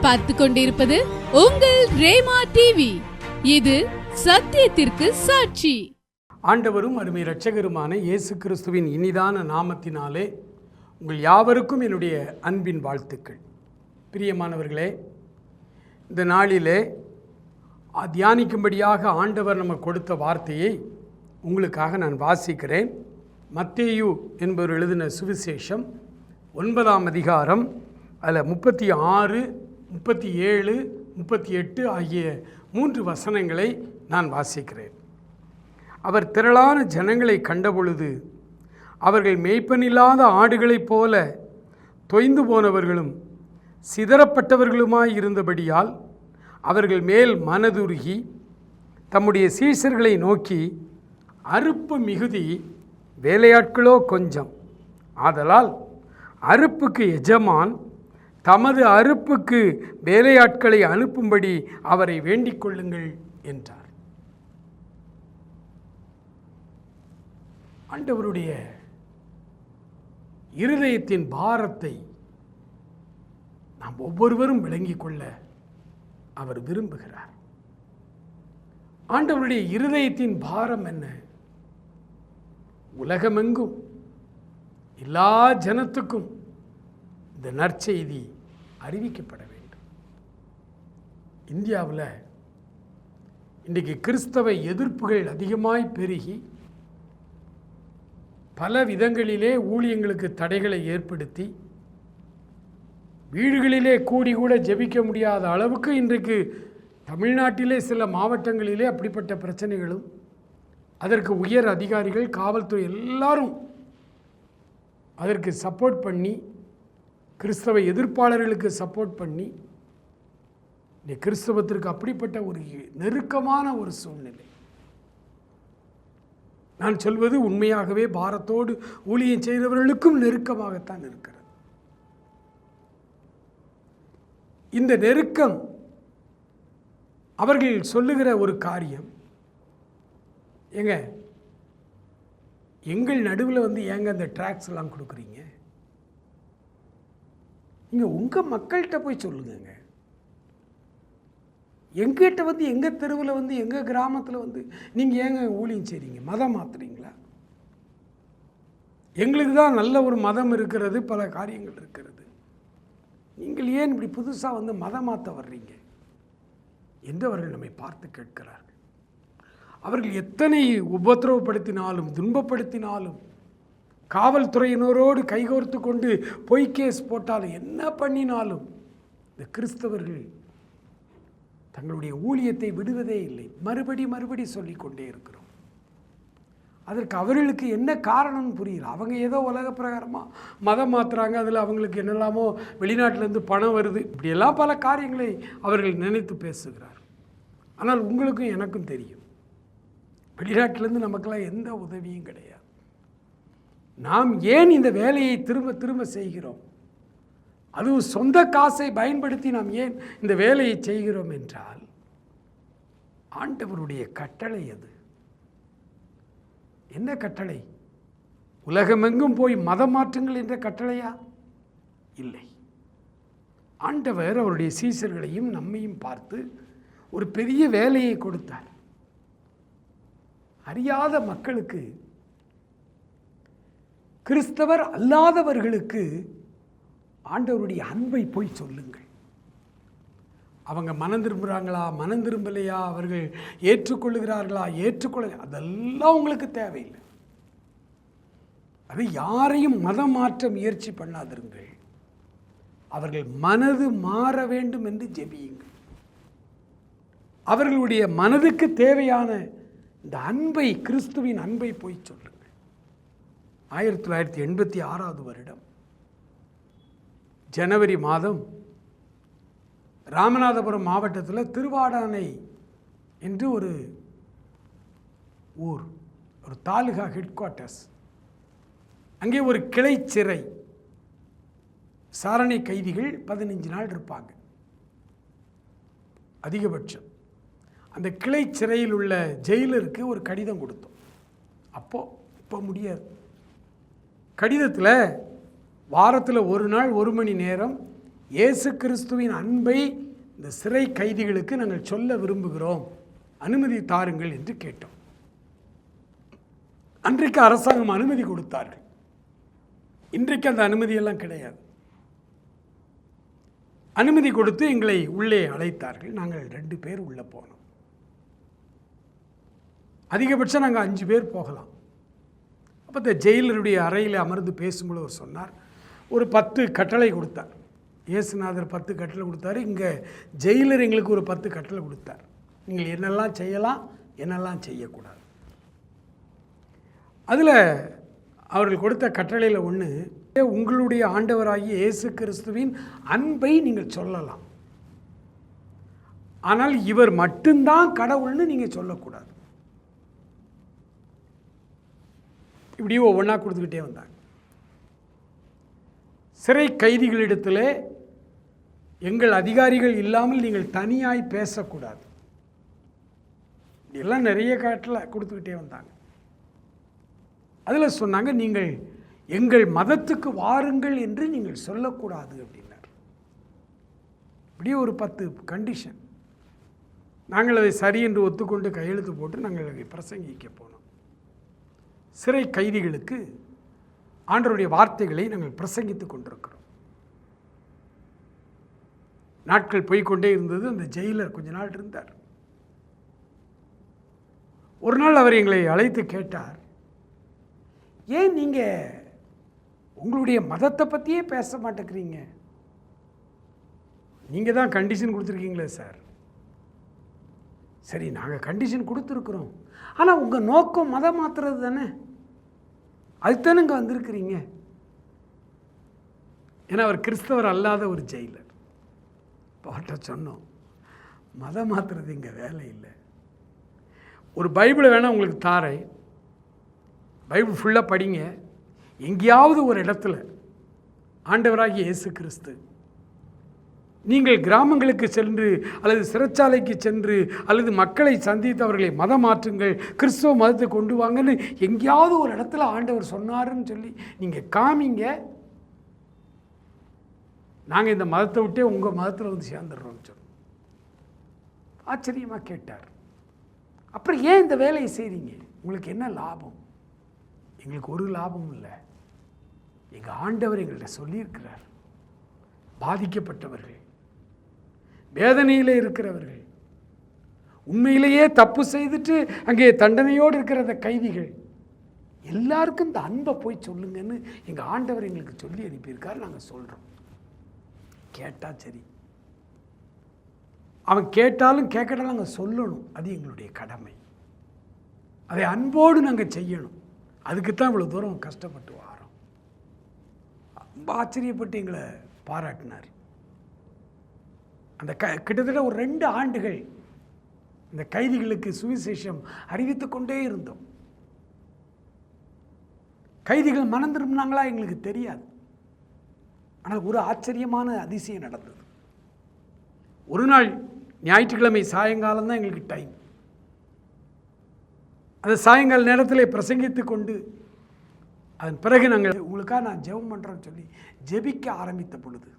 நீங்கள் பார்த்து கொண்டிருப்பது உங்கள் ரேமா டிவி. இது சத்தியத்திற்கு சாட்சி. ஆண்டவரும் அருமை இரட்சகருமான இயேசு கிறிஸ்துவின் இனிதான நாமத்தினாலே உங்கள் யாவருக்கும் என்னுடைய அன்பின் வாழ்த்துக்கள். பிரியமானவர்களே, இந்த நாளிலே தியானிக்கும்படியாக ஆண்டவர் நமக்கு கொடுத்த வார்த்தையை உங்களுக்காக நான் வாசிக்கிறேன். மத்தேயு என்பவர் எழுதின சுவிசேஷம் 9ஆம் அதிகாரம், அதில் 36, 37, 38 ஆகிய 3 வசனங்களை நான் வாசிக்கிறேன். அவர் திரளான ஜனங்களை கண்டபொழுது அவர்கள் மேய்ப்பனில்லாத ஆடுகளைப் போல தொய்ந்து போனவர்களும் சிதறப்பட்டவர்களுமாய் இருந்தபடியால் அவர்கள் மேல் மனதுருகி தம்முடைய சீஷர்களை நோக்கி, அறுப்பு மிகுதி, வேலையாட்களோ கொஞ்சம். ஆதலால் அறுப்புக்கு எஜமான் தமது அறுப்புக்கு வேலையாட்களை அனுப்பும்படி அவரை வேண்டிக் கொள்ளுங்கள் என்றார். ஆண்டவருடைய இருதயத்தின் பாரத்தை நாம் ஒவ்வொருவரும் விளங்கிக் கொள்ள அவர் விரும்புகிறார். ஆண்டவருடைய இருதயத்தின் பாரம் என்ன? உலகமெங்கும் எல்லா ஜனத்துக்கும் இந்த நற்செய்தி அறிவிக்கப்பட வேண்டும். இந்தியாவில் இன்றைக்கு கிறிஸ்தவ எதிர்ப்புகள் அதிகமாய் பெருகி பல விதங்களிலே ஊழியங்களுக்கு தடைகளை ஏற்படுத்தி வீடுகளிலே கூடி கூட ஜெபிக்க முடியாத அளவுக்கு இன்றைக்கு தமிழ்நாட்டிலே சில மாவட்டங்களிலே அப்படிப்பட்ட பிரச்சனைகளும், அதற்கு உயர் அதிகாரிகள், காவல்துறை எல்லாரும் அதற்கு சப்போர்ட் பண்ணி, கிறிஸ்தவ எதிர்ப்பாளர்களுக்கு சப்போர்ட் பண்ணி, இந்த கிறிஸ்தவத்திற்கு அப்படிப்பட்ட ஒரு நெருக்கமான ஒரு சூழ்நிலை. நான் சொல்வது உண்மையாகவே பாரத்தோடு ஊழியம் செய்தவர்களுக்கும் நெருக்கமாகத்தான் இருக்கிறது. இந்த நெருக்கம் அவர்கள் சொல்லுகிற ஒரு காரியம், எங்கள் நடுவில் ஏங்க அந்த ட்ராக்ஸ் எல்லாம் கொடுக்குறீங்க? நீங்கள் உங்கள் மக்கள்கிட்ட போய் சொல்லுங்க. எங்கிட்ட எங்கள் தெருவில் எங்கள் கிராமத்தில் நீங்கள் ஏங்க ஊழியம் செய்கிறீங்க? மதம் மாற்றுறீங்களா? எங்களுக்கு தான் நல்ல ஒரு மதம் இருக்கிறது, பல காரியங்கள் இருக்கிறது. நீங்கள் ஏன் இப்படி புதுசாக மதம் மாற்ற வர்றீங்க என்று அவர்கள் நம்மை பார்த்து கேட்கிறார்கள். அவர்கள் எத்தனை உபத்திரவப்படுத்தினாலும், துன்பப்படுத்தினாலும், காவல்துறையினரோடு கைகோர்த்து கொண்டு பொய் கேஸ் போட்டாலும், என்ன பண்ணினாலும் இந்த கிறிஸ்தவர்கள் தங்களுடைய ஊழியத்தை விடுவதே இல்லை. மறுபடி சொல்லிக்கொண்டே இருக்கிறோம். அதற்கு அவர்களுக்கு என்ன காரணம்னு புரியல. அவங்க ஏதோ உலக பிரகாரமாக மதம் மாற்றுறாங்க, அதில் அவங்களுக்கு என்னெல்லாமோ வெளிநாட்டிலேருந்து பணம் வருது, இப்படியெல்லாம் பல காரியங்களை அவர்கள் நினைத்து பேசுகிறார். ஆனால் உங்களுக்கும் எனக்கும் தெரியும், வெளிநாட்டிலேருந்து நமக்கெல்லாம் எந்த உதவியும் கிடையாது. நாம் ஏன் இந்த வேலையை திரும்ப செய்கிறோம்? அதுவும் சொந்த காசை பயன்படுத்தி நாம் ஏன் இந்த வேலையை செய்கிறோம் என்றால், ஆண்டவருடைய கட்டளை அது. என்ன கட்டளை? உலகமெங்கும் போய் மதம் மாற்றுங்கள் என்ற கட்டளையா? இல்லை. ஆண்டவர் அவருடைய சீஷர்களையும் நம்மையும் பார்த்து ஒரு பெரிய வேலையை கொடுத்தார். அறியாத மக்களுக்கு, கிறிஸ்தவர் அல்லாதவர்களுக்கு ஆண்டவருடைய அன்பை போய் சொல்லுங்கள். அவங்க மனம் திரும்புகிறாங்களா, மனம் திரும்பலையா, அவர்கள் ஏற்றுக்கொள்ளுகிறார்களா, அதெல்லாம் உங்களுக்கு தேவையில்லை. அது யாரையும் மதம் மாற்ற முயற்சி பண்ணாதிருங்கள். அவர்கள் மனது மாற வேண்டும் என்று ஜெபியுங்கள். அவர்களுடைய மனதுக்கு தேவையான இந்த அன்பை, கிறிஸ்துவின் அன்பை போய் சொல்லுங்கள். 1986 வருடம் ஜனவரி மாதம் ராமநாதபுரம் மாவட்டத்தில் திருவாடானை என்று ஒரு ஊர், ஒரு தாலுகா ஹெட் குவார்ட்டர்ஸ், அங்கே ஒரு கிளை சிறை. விசாரணை கைதிகள் 15 நாள் இருப்பாங்க அதிகபட்சம். அந்த கிளை சிறையில் உள்ள ஜெயிலருக்கு ஒரு கடிதம் கொடுத்தோம். இப்போ முடியாது. கடிதத்தில் வாரத்தில் ஒரு நாள் 1 மணி நேரம் இயேசு கிறிஸ்துவின் அன்பை இந்த சிறை கைதிகளுக்கு நாங்கள் சொல்ல விரும்புகிறோம், அனுமதி தாருங்கள் என்று கேட்டோம். அன்றைக்கு அரசாங்கம் அனுமதி கொடுத்தார்கள். இன்றைக்கு அந்த அனுமதியெல்லாம் கிடையாது. அனுமதி கொடுத்து எங்களை உள்ளே அழைத்தார்கள். நாங்கள் 2 பேர் உள்ளே போனோம். அதிகபட்சம் நாங்கள் 5 பேர் போகலாம். அப்போ இந்த ஜெயிலருடைய அறையில் அமர்ந்து பேசும்போது அவர் சொன்னார், ஒரு 10 கட்டளை கொடுத்தார். இயேசுநாதர் 10 கட்டளை கொடுத்தாரு. இங்கே ஜெயிலர் எங்களுக்கு ஒரு 10 கட்டளை கொடுத்தார். நீங்கள் என்னெல்லாம் செய்யலாம், என்னெல்லாம் செய்யக்கூடாது. அதில் அவர்கள் கொடுத்த கட்டளையில் ஒன்று, உங்களுடைய ஆண்டவராகிய இயேசு கிறிஸ்துவின் அன்பை நீங்கள் சொல்லலாம், ஆனால் இவர் மட்டும்தான் கடவுள்னு நீங்கள் சொல்லக்கூடாது. இப்படியே ஒவ்வொன்றா கொடுத்துக்கிட்டே வந்தாங்க. சிறை கைதிகளிடத்தில் எங்கள் அதிகாரிகள் இல்லாமல் நீங்கள் தனியாய் பேசக்கூடாது. இதெல்லாம் நிறைய கட்டளை கொடுத்துக்கிட்டே வந்தாங்க. அதில் சொன்னாங்க, நீங்கள் எங்கள் மதத்துக்கு வாருங்கள் என்று நீங்கள் சொல்லக்கூடாது அப்படின்னார். இப்படியே ஒரு 10 கண்டிஷன். நாங்கள் அதை சரி என்று ஒத்துக்கொண்டு கையெழுத்து போட்டு நாங்கள் அதை பிரசங்கிக்க போனோம். சிறை கைதிகளுக்கு ஆண்டவருடைய வார்த்தைகளை நாங்கள் பிரசங்கித்துக் கொண்டிருக்கிறோம். நாட்கள் போய்கொண்டே இருந்தது. அந்த ஜெயிலர் கொஞ்ச நாள் இருந்தார். ஒரு நாள் அவர் எங்களை அழைத்து கேட்டார், ஏன் நீங்கள் உங்களுடைய மதத்தை பற்றியே பேச மாட்டேங்கிறீங்க? நீங்கள் தான் கண்டிஷன் கொடுத்துருக்கீங்களே சார். சரி, நாங்கள் கண்டிஷன் கொடுத்துருக்குறோம், ஆனால் உங்கள் நோக்கம் மதம் மாற்றுறது தானே, அதுதானே இங்கே வந்திருக்கிறீங்க. ஏன்னா அவர் கிறிஸ்தவர் அல்லாத ஒரு ஜெயிலர். பாட்ட சொன்னோம், மதம் மாற்றுறது இங்கே வேலை இல்லை. ஒரு பைபிளை வேணால் உங்களுக்கு தாரேன், பைபிள் ஃபுல்லாக படிங்க. எங்கேயாவது ஒரு இடத்துல ஆண்டவராகிய இயேசு கிறிஸ்து, நீங்கள் கிராமங்களுக்கு சென்று அல்லது சிறைச்சாலைக்கு சென்று அல்லது மக்களை சந்தித்து அவர்களை மதம் மாற்றுங்கள், கிறிஸ்துவ மதத்தை கொண்டு வாங்கன்னு எங்கேயாவது ஒரு இடத்துல ஆண்டவர் சொன்னாருன்னு சொல்லி நீங்கள் காமிங்க, நாங்கள் இந்த மதத்தை விட்டே உங்கள் மதத்தில் வந்து சேர்ந்துடுறோம்னு சொல்லி ஆச்சரியமாக கேட்டார். அப்புறம் ஏன் இந்த வேலையை செய்கிறீங்க? உங்களுக்கு என்ன லாபம்? எங்களுக்கு ஒரு லாபமும் இல்லை. எங்கள் ஆண்டவர் எங்கள்கிட்ட சொல்லியிருக்கிறார், பாதிக்கப்பட்டவர்கள், வேதனையில் இருக்கிறவர்கள், உண்மையிலேயே தப்பு செய்துட்டு அங்கே தண்டனையோடு இருக்கிற அந்த கைதிகள் எல்லாருக்கும் இந்த அன்பை போய் சொல்லுங்கன்னு எங்கள் ஆண்டவர் எங்களுக்கு சொல்லி அனுப்பியிருக்கார். நாங்கள் சொல்கிறோம். கேட்டால் சரி, அவன் கேட்டாலும் கேட்கட்டாலும் நாங்கள் சொல்லணும். அது எங்களுடைய கடமை. அதை அன்போடு நாங்கள் செய்யணும். அதுக்குத்தான் இவ்வளோ தூரம் கஷ்டப்பட்டு வரோம். ரொம்ப ஆச்சரியப்பட்டு எங்களை பாராட்டினார். அந்த கிட்டத்தட்ட ஒரு 2 ஆண்டுகள் இந்த கைதிகளுக்கு சுவிசேஷம் அறிவித்து கொண்டே இருந்தோம். கைதிகள் மனம் திரும்பினாங்களா எங்களுக்கு தெரியாது. ஆனால் ஒரு ஆச்சரியமான அதிசயம் நடந்தது. ஒரு நாள் ஞாயிற்றுக்கிழமை சாயங்காலம் தான் எங்களுக்கு டைம். அந்த சாயங்கால நேரத்தில் பிரசங்கித்து கொண்டு அதன் பிறகு நாங்கள் உங்களுக்காக நான் ஜெபம் பண்ணுறேன்னு சொல்லி ஜெபிக்க ஆரம்பித்த பொழுது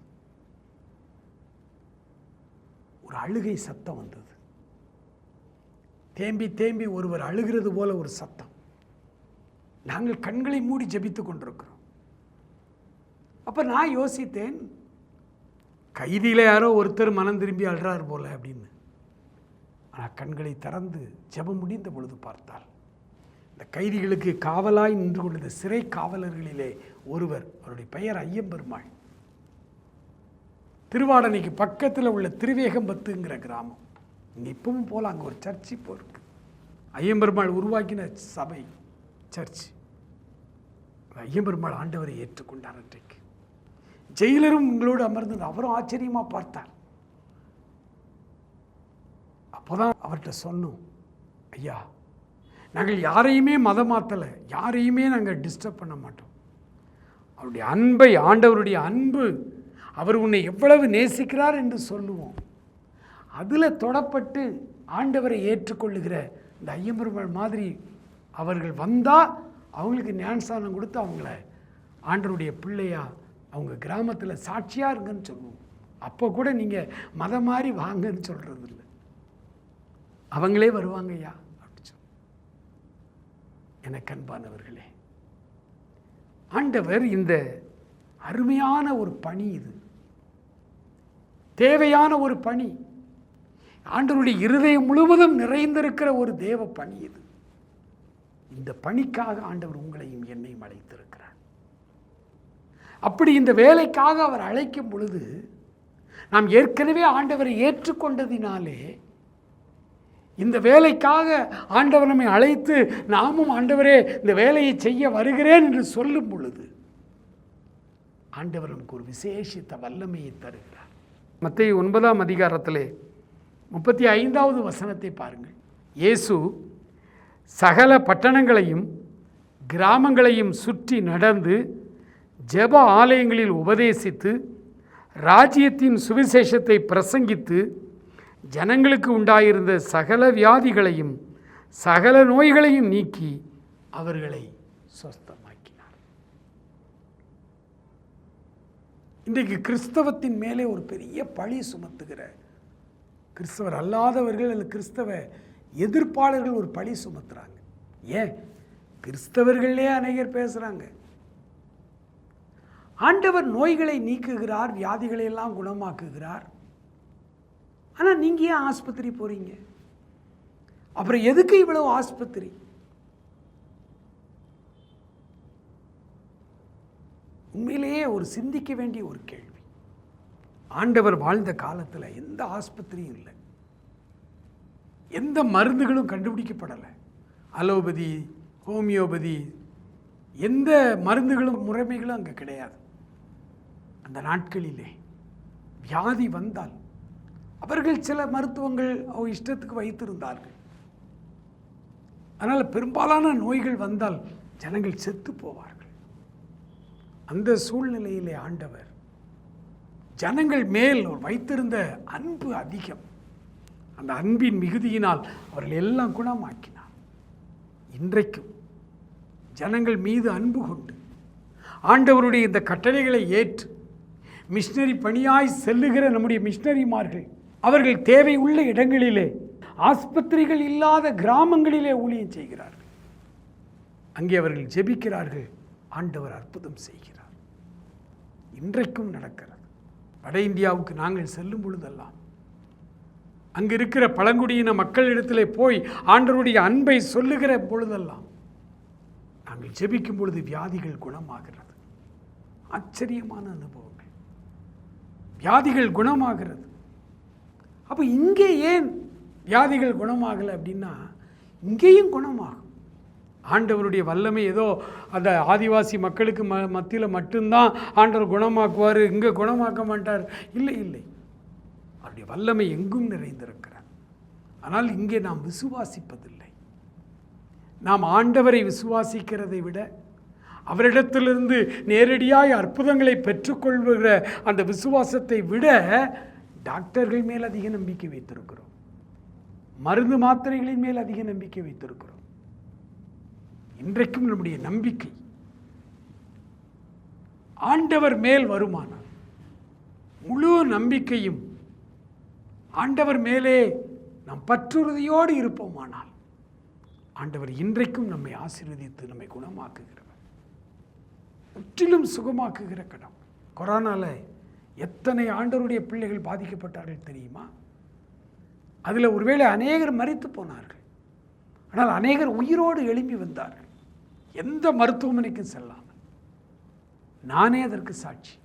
ஒரு அழுகை சத்தம் வந்தது. தேம்பி தேம்பி ஒருவர் அழுகிறது போல ஒரு சத்தம். நாங்கள் கண்களை மூடி ஜெபித்து கொண்டிருக்கிறோம். அப்போ நான் யோசித்தேன், கைதியில் யாரோ ஒருத்தர் மனம் திரும்பி அழுறார் போல அப்படின்னு. ஆனால் கண்களை திறந்து ஜெபம் முடிந்த பொழுது பார்த்தால் இந்த கைதிகளுக்கு காவலாய் நின்று கொண்டிருந்த சிறை காவலர்களிலே ஒருவர், அவருடைய பெயர் ஐயம்பெருமாள். திருவாடனைக்கு பக்கத்தில் உள்ள திருவேகம்பத்துங்கிற கிராமம். இங்கே இப்பவும் போல அங்கே ஒரு சர்ச் இப்போ இருக்கு. ஐயம்பெருமாள் உருவாக்கின சபை சர்ச். ஐயம்பெருமாள் ஆண்டவரை ஏற்றுக்கொண்டார். அன்றைக்கு ஜெயிலரும் உங்களோடு அமர்ந்து அவரும் ஆச்சரியமாக பார்த்தார். அப்போதான் அவர்கிட்ட சொன்னோம், ஐயா, நாங்கள் யாரையுமே மதம் மாற்றலை, யாரையுமே நாங்கள் டிஸ்டர்ப் பண்ண மாட்டோம். அவருடைய அன்பை, ஆண்டவருடைய அன்பு, அவர் உன்னை எவ்வளவு நேசிக்கிறார் என்று சொல்லுவோம். அதில் தொடப்பட்டு ஆண்டவரை ஏற்றுக்கொள்ளுகிற இந்த ஐயம்பெருமாள் மாதிரி அவர்கள் வந்தால் அவங்களுக்கு ஞானஸ்தானம் கொடுத்து அவங்கள ஆண்டவருடைய பிள்ளையா அவங்க கிராமத்தில் சாட்சியாக இருங்கன்னு சொல்லுவோம். அப்போ கூட நீங்கள் மதம் மாறி வாங்கன்னு சொல்கிறது இல்லை, அவங்களே வருவாங்க ஐயா அப்படி சொல்லி. எனக்கு அன்பானவர்களே, ஆண்டவர் இந்த அருமையான ஒரு பணி, இது தேவையான ஒரு பணி, ஆண்டவருடைய இருதயம் முழுவதும் நிறைந்திருக்கிற ஒரு தேவ பணி இது. இந்த பணிக்காக ஆண்டவர் உங்களையும் என்னையும் அழைத்திருக்கிறார். அப்படி இந்த வேலைக்காக அவர் அழைக்கும் பொழுது நாம் ஏற்கனவே ஆண்டவரை ஏற்றுக்கொண்டதினாலே இந்த வேலைக்காக ஆண்டவர் நம்மை அழைத்து நாமும் ஆண்டவரே இந்த வேலையை செய்ய வருகிறேன் என்று சொல்லும் பொழுது ஆண்டவர் நமக்கு ஒரு விசேஷித்த வல்லமையை தருகிறார். மத்தேயு 9ஆம் அதிகாரத்திலே 35வது வசனத்தை பாருங்கள். இயேசு சகல பட்டணங்களையும் கிராமங்களையும் சுற்றி நடந்து ஜெப ஆலயங்களில் உபதேசித்து ராஜ்யத்தின் சுவிசேஷத்தை பிரசங்கித்து ஜனங்களுக்கு உண்டாயிருந்த சகல வியாதிகளையும் சகல நோய்களையும் நீக்கி அவர்களை சொஸ்தமாக்கினார். இன்றைக்கு கிறிஸ்தவத்தின் மேலே ஒரு பெரிய பழி சுமத்துகிற கிறிஸ்தவர் அல்லாதவர்கள் அல்லது கிறிஸ்தவ எதிர்ப்பாளர்கள் ஒரு பழி சுமத்துறாங்க. ஏன்? கிறிஸ்தவர்களே அநேகர் பேசுகிறாங்க, ஆண்டவர் நோய்களை நீக்குகிறார், வியாதிகளை எல்லாம் குணமாக்குகிறார், ஆனால் நீங்கள் ஏன் ஆஸ்பத்திரி போகிறீங்க? அப்புறம் எதுக்கு இவ்வளவு ஆஸ்பத்திரி? உண்மையிலேயே ஒரு சிந்திக்க வேண்டிய ஒரு கேள்வி. ஆண்டவர் வாழ்ந்த காலத்தில் எந்த ஆஸ்பத்திரியும் இல்லை, எந்த மருந்துகளும் கண்டுபிடிக்கப்படலை. அலோபதி, ஹோமியோபதி, எந்த மருந்துகளும் முறைமைகளும் அங்கே கிடையாது. அந்த நாட்களிலே வியாதி வந்தால் அவர்கள் சில மருத்துவங்கள் அவங்க இஷ்டத்துக்கு வைத்திருந்தார்கள். அதனால் பெரும்பாலான நோய்கள் வந்தால் ஜனங்கள் செத்து போவார்கள். அந்த சூழ்நிலையிலே ஆண்டவர் ஜனங்கள் மேல் வைத்திருந்த அன்பு அதிகம். அந்த அன்பின் மிகுதியினால் அவர்கள் எல்லாம் குணமாக்கினார். இன்றைக்கும் ஜனங்கள் மீது அன்பு கொண்டு ஆண்டவருடைய இந்த கட்டளைகளை ஏற்று மிஷனரி பணியாய் செல்லுகிற நம்முடைய மிஷனரிமார்கள் அவர்கள் தேவை உள்ள இடங்களிலே, ஆஸ்பத்திரிகள் இல்லாத கிராமங்களிலே ஊழியம் செய்கிறார்கள். அங்கே அவர்கள் ஜெபிக்கிறார்கள், ஆண்டவர் அற்புதம் செய்கிறார். இன்றைக்கும் நடக்கிறது. வட இந்தியாவுக்கு நாங்கள் செல்லும் பொழுதெல்லாம் அங்கு இருக்கிற பழங்குடியின மக்களிடத்திலே போய் ஆண்டவருடைய அன்பை சொல்லுகிற பொழுதெல்லாம் நாங்கள் ஜெபிக்கும் பொழுது வியாதிகள் குணமாகிறது. ஆச்சரியமான அனுபவங்கள். வியாதிகள் குணமாகிறது. அப்போ இங்கே ஏன் வியாதிகள் குணமாகலை அப்படின்னா, இங்கேயும் குணமாகும். ஆண்டவருடைய வல்லமை ஏதோ அந்த ஆதிவாசி மக்களுக்கு மத்தியில் மட்டும்தான் ஆண்டவர் குணமாக்குவார், இங்கே குணமாக்க மாட்டார். இல்லை இல்லை, அவருடைய வல்லமை எங்கும் நிறைந்திருக்கிறார். ஆனால் இங்கே நாம் விசுவாசிப்பதில்லை. நாம் ஆண்டவரை விசுவாசிக்கிறதை விட அவரிடத்திலிருந்து நேரடியாய் அற்புதங்களை பெற்றுக்கொள்கிற அந்த விசுவாசத்தை விட டாக்டர்கள் மேல் அதிக நம்பிக்கை வைத்திருக்கிறோம், மருந்து மாத்திரைகளின் மேல் அதிக நம்பிக்கை வைத்திருக்கிறோம். இன்றைக்கும் நம்முடைய நம்பிக்கை ஆண்டவர் மேல் வருமானால், முழு நம்பிக்கையும் ஆண்டவர் மேலே நாம் பற்றுறுதியோடு இருப்போமானால், ஆண்டவர் இன்றைக்கும் நம்மை ஆசீர்வதித்து நம்மை குணமாக்குகிறவர், முற்றிலும் சுகமாக்குகிற கடம். கொரோனாவில் எத்தனை ஆண்டவருடைய பிள்ளைகள் பாதிக்கப்பட்டார்கள் தெரியுமா? அதில் ஒருவேளை அநேகர் மரித்து போனார்கள், ஆனால் அநேகர் உயிரோடு எழும்பி வந்தார்கள், எந்த மருத்துவமனைக்கும் செல்லாமல். நானே அதற்கு சாட்சி.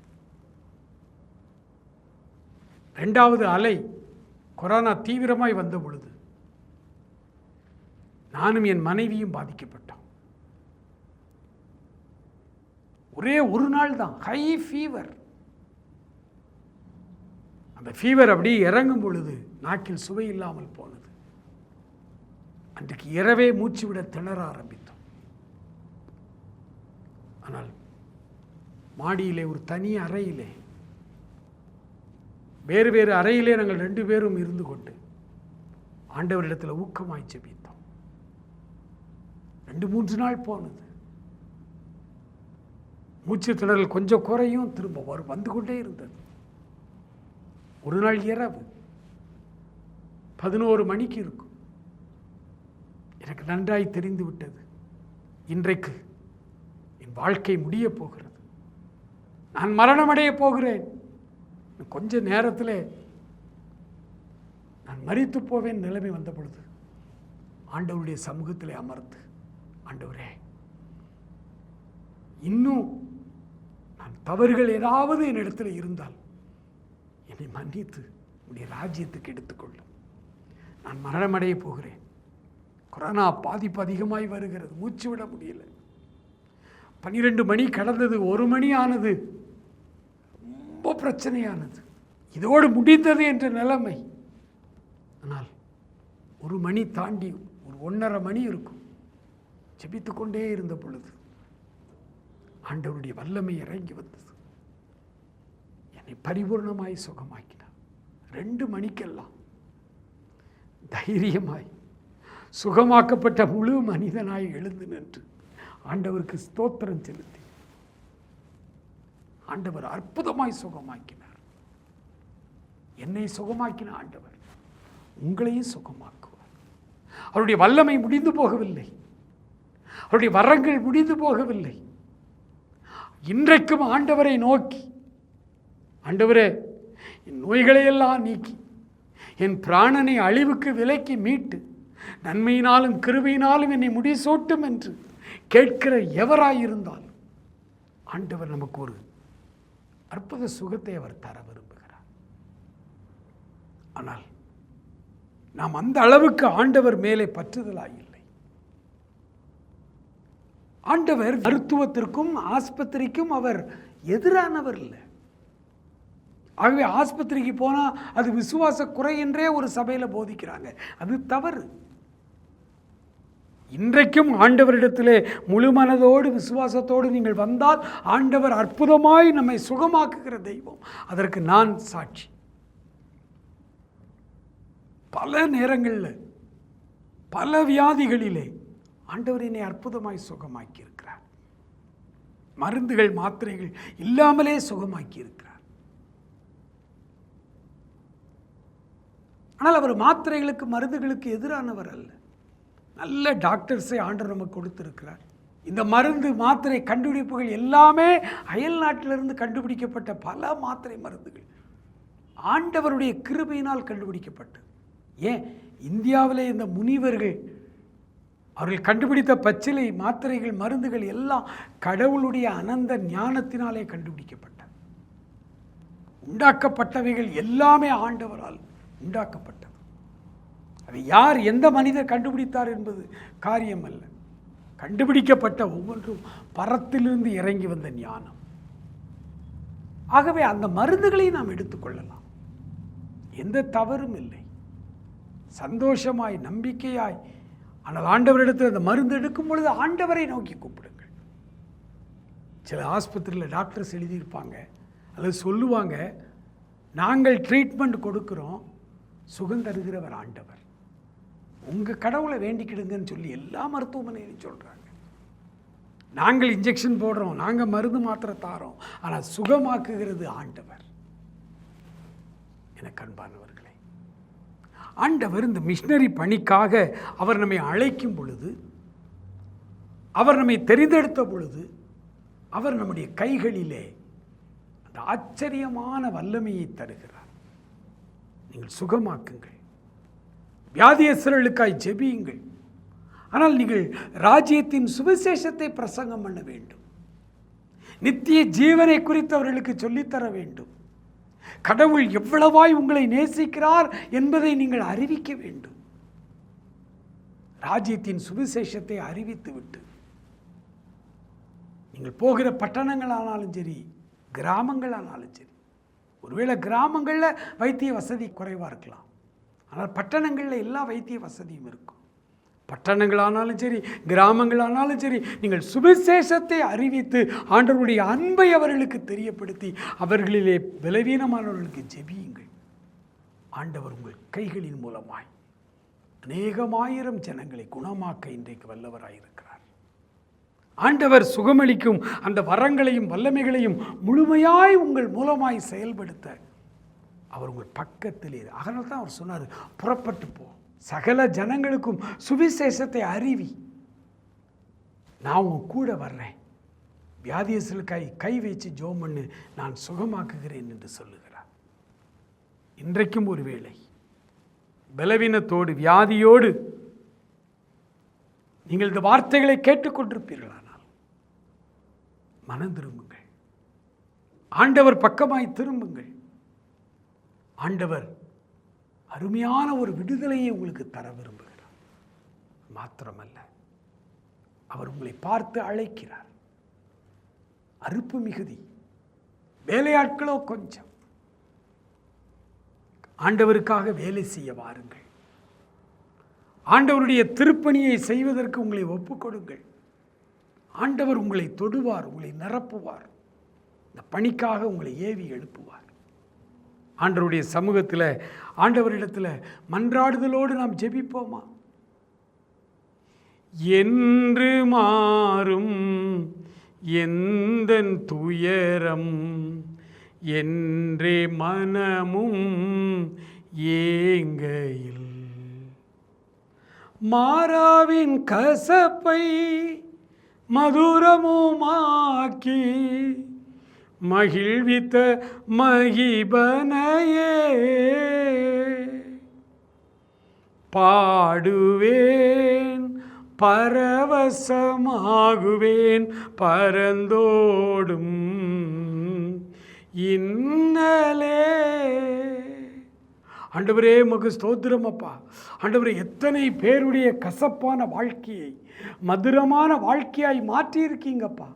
2வது அலை கொரோனா தீவிரமாய் வந்த பொழுது நானும் என் மனைவியும் பாதிக்கப்பட்டோம். ஒரே ஒரு நாள் தான் ஹை ஃபீவர். அந்த ஃபீவர் அப்படி இறங்கும் பொழுது நாக்கில் சுவை இல்லாமல் போனது. அன்றைக்கு இரவே மூச்சு விட திணற ஆரம்பித்தோம். ஆனால் மாடியிலே ஒரு தனி அறையிலே, வேறு வேறு அறையிலே நாங்கள் 2 பேரும் இருந்து கொண்டு ஆண்டவரிடத்தில் ஊக்கமாய் ஜெபித்தோம். 2-3 நாள் போனது. மூச்சு திணறல் கொஞ்சம் குறையும், திரும்ப வந்து கொண்டே இருந்தது. ஒரு நாள் இரவு 11 மணிக்கு இருக்கும். எனக்கு நன்றாய் தெரிந்து விட்டது, இன்றைக்கு என் வாழ்க்கை முடிய போகிறது, நான் மரணமடைய போகிறேன், கொஞ்ச நேரத்தில் நான் மரித்து போவேன் நிலைமை வந்த பொழுது ஆண்டவருடைய சமூகத்தில் அமர்ந்து, ஆண்டவரே, இன்னும் நான் தவறுகள் ஏதாவது என்னிடத்தில் இருந்தால் என்னை மன்னித்து உடைய ராஜ்யத்துக்கு எடுத்துக்கொள்ளும், நான் மரணமடைய போகிறேன், கொரோனா பாதிப்பு அதிகமாய் வருகிறது, மூச்சு விட முடியல, 12 மணி கடந்தது, 1 மணி ஆனது, ரொம்ப பிரச்சனையானது, இதோடு முடிந்தது என்ற நிலைமை. ஆனால் 1 மணி தாண்டி ஒரு 1:30 மணி இருக்கும், ஜெபித்து கொண்டே இருந்த பொழுது ஆண்டவருடைய வல்லமை இறங்கி வந்தது, என்னை பரிபூர்ணமாய் சுகமாக்கினார். 2 மணிக்கெல்லாம் தைரியமாய் சுகமாக்கப்பட்ட முழு மனிதனாய் எழுந்து நின்று ஆண்டவருக்கு ஸ்தோத்திரம் செலுத்தி ஆண்டவர் அற்புதமாய் சுகமாக்கினார். என்னை சுகமாக்கின ஆண்டவர் உங்களையும் சுகமாக்குவார். அவருடைய வல்லமை முடிந்து போகவில்லை, அவருடைய வரங்கள் முடிந்து போகவில்லை. இன்றைக்கும் ஆண்டவரை நோக்கி, ஆண்டவரே, என் நோய்களையெல்லாம் நீக்கி என் பிராணனை அழிவுக்கு விலக்கி மீட்டு நன்மையினாலும் கிருபையினாலும் என்னை முடிசூட்டும் என்று கேட்கிற எவராயிருந்தாலும் ஆண்டவர் நமக்கு ஒரு அற்புத சுகத்தை அவர் தர விரும்புகிறார். ஆனால் நாம் அந்த அளவுக்கு ஆண்டவர் மேலே பற்றுதலாயில்லை. ஆண்டவர் மருத்துவத்திற்கும் ஆஸ்பத்திரிக்கும் அவர் எதிரானவர் இல்லை. ஆகவே ஆஸ்பத்திரிக்கு போனால் அது விசுவாச குறை என்றே ஒரு சபையில் போதிக்கிறாங்க, அது தவறு. இன்றைக்கும் ஆண்டவரிடத்திலே முழு மனதோடு விசுவாசத்தோடு நீங்கள் வந்தால் ஆண்டவர் அற்புதமாய் நம்மை சுகமாக்குகிற தெய்வம். அதற்கு நான் சாட்சி. பல நேரங்களில் பல வியாதிகளிலே ஆண்டவர் என்னை அற்புதமாய் சுகமாக்கி இருக்கிறார். மருந்துகள் மாத்திரைகள் இல்லாமலே சுகமாக்கி இருக்கிறார். ஆனால் அவர் மாத்திரைகளுக்கு மருந்துகளுக்கு எதிரானவர் அல்ல. நல்ல டாக்டர்ஸை ஆண்டவர் நமக்கு கொடுத்திருக்கிறார். இந்த மருந்து மாத்திரை கண்டுபிடிப்புகள் எல்லாமே அயல் நாட்டிலிருந்து கண்டுபிடிக்கப்பட்ட பல மாத்திரை மருந்துகள் ஆண்டவருடைய கிருபையினால் கண்டுபிடிக்கப்பட்டது. ஏன் இந்தியாவிலே இந்த முனிவர்கள் அவர்கள் கண்டுபிடித்த பச்சிலை மாத்திரைகள் மருந்துகள் எல்லாம் கடவுளுடைய அனந்த ஞானத்தினாலே கண்டுபிடிக்கப்பட்டது. உண்டாக்கப்பட்டவைகள் எல்லாமே ஆண்டவரால் உண்டாக்கப்பட்டது. அதை யார் எந்த மனிதர் கண்டுபிடித்தார் என்பது காரியம் அல்ல. கண்டுபிடிக்கப்பட்ட ஒவ்வொன்றும் பரத்திலிருந்து இறங்கி வந்த ஞானம். ஆகவே அந்த மருந்துகளை நாம் எடுத்துக்கொள்ளலாம், எந்த தவறும் இல்லை. சந்தோஷமாய் நம்பிக்கையாய். ஆனால் ஆண்டவரிடத்தில் அந்த மருந்து எடுக்கும் பொழுது ஆண்டவரை நோக்கி கூப்பிடுங்கள். சில ஆஸ்பத்திரியில் டாக்டர்ஸ் எழுதியிருப்பாங்க அல்லது சொல்லுவாங்க, நாங்கள் ட்ரீட்மெண்ட் கொடுக்குறோம், சுகம் தருகிறவர் ஆண்டவர், உங்கள் கடவுளை வேண்டிக்கிடுங்கன்னு சொல்லி எல்லா மருத்துவமனையிலும் சொல்கிறாங்க. நாங்கள் இன்ஜெக்ஷன் போடுறோம், நாங்கள் மருந்து மாத்திரை தாரோம், ஆனால் சுகமாக்குகிறது ஆண்டவர். எனக்கு அன்பானவர்களே, ஆண்டவர் இந்த மிஷனரி பணிக்காக அவர் நம்மை அழைக்கும் பொழுது, அவர் நம்மை தெரிந்தெடுத்த பொழுது, அவர் நம்முடைய கைகளிலே அந்த ஆச்சரியமான வல்லமையை தருகிறார். நீங்கள் சுகமாக்குங்கள், வியாதியஸ்தர்களுக்காய் ஜெபியுங்கள். ஆனால் நீங்கள் ராஜ்யத்தின் சுவிசேஷத்தை பிரசங்கம் பண்ண வேண்டும். நித்திய ஜீவனை குறித்து அவர்களுக்கு சொல்லித்தர வேண்டும். கடவுள் எவ்வளவாய் உங்களை நேசிக்கிறார் என்பதை நீங்கள் அறிவிக்க வேண்டும். ராஜ்யத்தின் சுவிசேஷத்தை அறிவித்து விட்டு நீங்கள் போகிற பட்டணங்களானாலும் சரி, கிராமங்களானாலும் சரி, ஒருவேளை கிராமங்களில் வைத்திய வசதி குறைவாக இருக்கலாம், ஆனால் பட்டணங்களில் எல்லா வைத்திய வசதியும் இருக்கும். பட்டணங்களானாலும் சரி, கிராமங்களானாலும் சரி, நீங்கள் சுவிசேஷத்தை அறிவித்து ஆண்டவருடைய அன்பை அவர்களுக்கு தெரியப்படுத்தி அவர்களிலே பலவீனமானவர்களுக்கு ஜெபியுங்கள். ஆண்டவர் உங்கள் கைகளின் மூலமாய் அநேகமாயிரம் ஜனங்களை குணமாக்க இன்றைக்கு வல்லவராயிருக்கிறார். ஆண்டவர் சுகமளிக்கும் அந்த வரங்களையும் வல்லமைகளையும் முழுமையாய் உங்கள் மூலமாய் செயல்படுத்த அவர் உங்கள் பக்கத்தில் அதனால தான் அவர் சொன்னார், புறப்பட்டு போ, சகல ஜனங்களுக்கும் சுவிசேஷத்தை அறிவி, நான் உன் கூட வர்றேன், வியாதியஸ்தர்களுக்காய் கை வச்சு ஜெபம் பண்ணு, நான் சுகமாக்குகிறேன் என்று சொல்லுகிறார். இன்றைக்கும் ஒரு வேளை பலவீனத்தோடு வியாதியோடு நீங்கள் இந்த வார்த்தைகளை கேட்டுக்கொண்டிருப்பீர்களானால் மனம் திரும்புங்கள், ஆண்டவர் பக்கமாய் திரும்புங்கள். ஆண்டவர் அருமையான ஒரு விடுதலையை உங்களுக்கு தர விரும்புகிறார். மாத்திரமல்ல, அவர் உங்களை பார்த்து அழைக்கிறார். அறுப்பு மிகுதி, வேலையாட்களோ கொஞ்சம். ஆண்டவருக்காக வேலை செய்ய வாருங்கள். ஆண்டவருடைய திருப்பணியை செய்வதற்கு உங்களை ஒப்புக்கொடுங்கள். ஆண்டவர் உங்களை தொடுவார், உங்களை நிரப்புவார், இந்த பணிக்காக உங்களை ஏவி எழுப்புவார். ஆண்டவருடைய சமூகத்தில் ஆண்டவரிடத்தில் மன்றாடுதலோடு நாம் ஜெபிப்போமா? என்று மாறும் எந்தன் துயரம், என்றே மனமும் ஏங்கையில், மாறாவின் கசப்பை மதுரமுமாக்கி மகிழ்வித்த மகிபனையே பாடுவேன், பரவசமாகுவேன், பரந்தோடும் இன்னலே. ஆண்டவரே உமக்கு ஸ்தோத்திரம் அப்பா. ஆண்டவரே, எத்தனை பேருடைய கசப்பான வாழ்க்கையை மதுரமான வாழ்க்கையாய் மாற்றியிருக்கீங்கப்பா.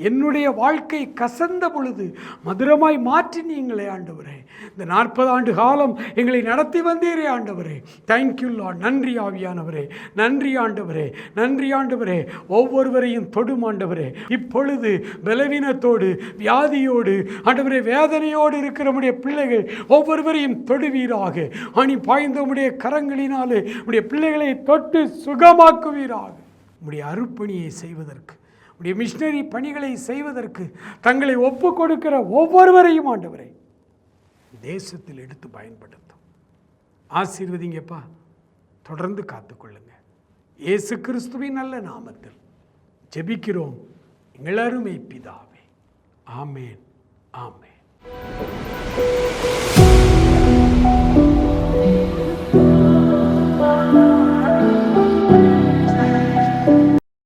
என்னுடைய வாழ்க்கை கசந்த பொழுது மதுரமாய் மாற்றினீங்களே ஆண்டவரே. இந்த 40 ஆண்டு காலம் எங்களை நடத்தி வந்தீரே ஆண்டவரே. Thank you Lord. நன்றி ஆவியானவரே, நன்றி ஆண்டவரே, நன்றி ஆண்டவரே. ஒவ்வொருவரையும் தொடும் ஆண்டவரே. இப்பொழுது பலவீனத்தோடு வியாதியோடு ஆண்டவரே வேதனையோடு இருக்கிற உடைய பிள்ளைகள் ஒவ்வொருவரையும் தொடுவீராக. அணி பாய்ந்த உடைய கரங்களினாலே உடைய பிள்ளைகளை தொட்டு சுகமாக்குவீராக. உடைய அருப்பணியை செய்வதற்கு, உடைய மிஷனரி பணிகளை செய்வதற்கு தங்களை ஒப்பு கொடுக்கிற ஒவ்வொருவரையும் ஆண்டவரை தேசத்தில் எடுத்து பயன்படுத்தும். ஆசீர்வதிங்கப்பா. தொடர்ந்து காத்துக்கொள்ளுங்க. இயேசு கிறிஸ்துவின் நல்ல நாமத்தில் ஜெபிக்கிறோம் எங்கள் அருமை பிதாவே. ஆமேன், ஆமேன்.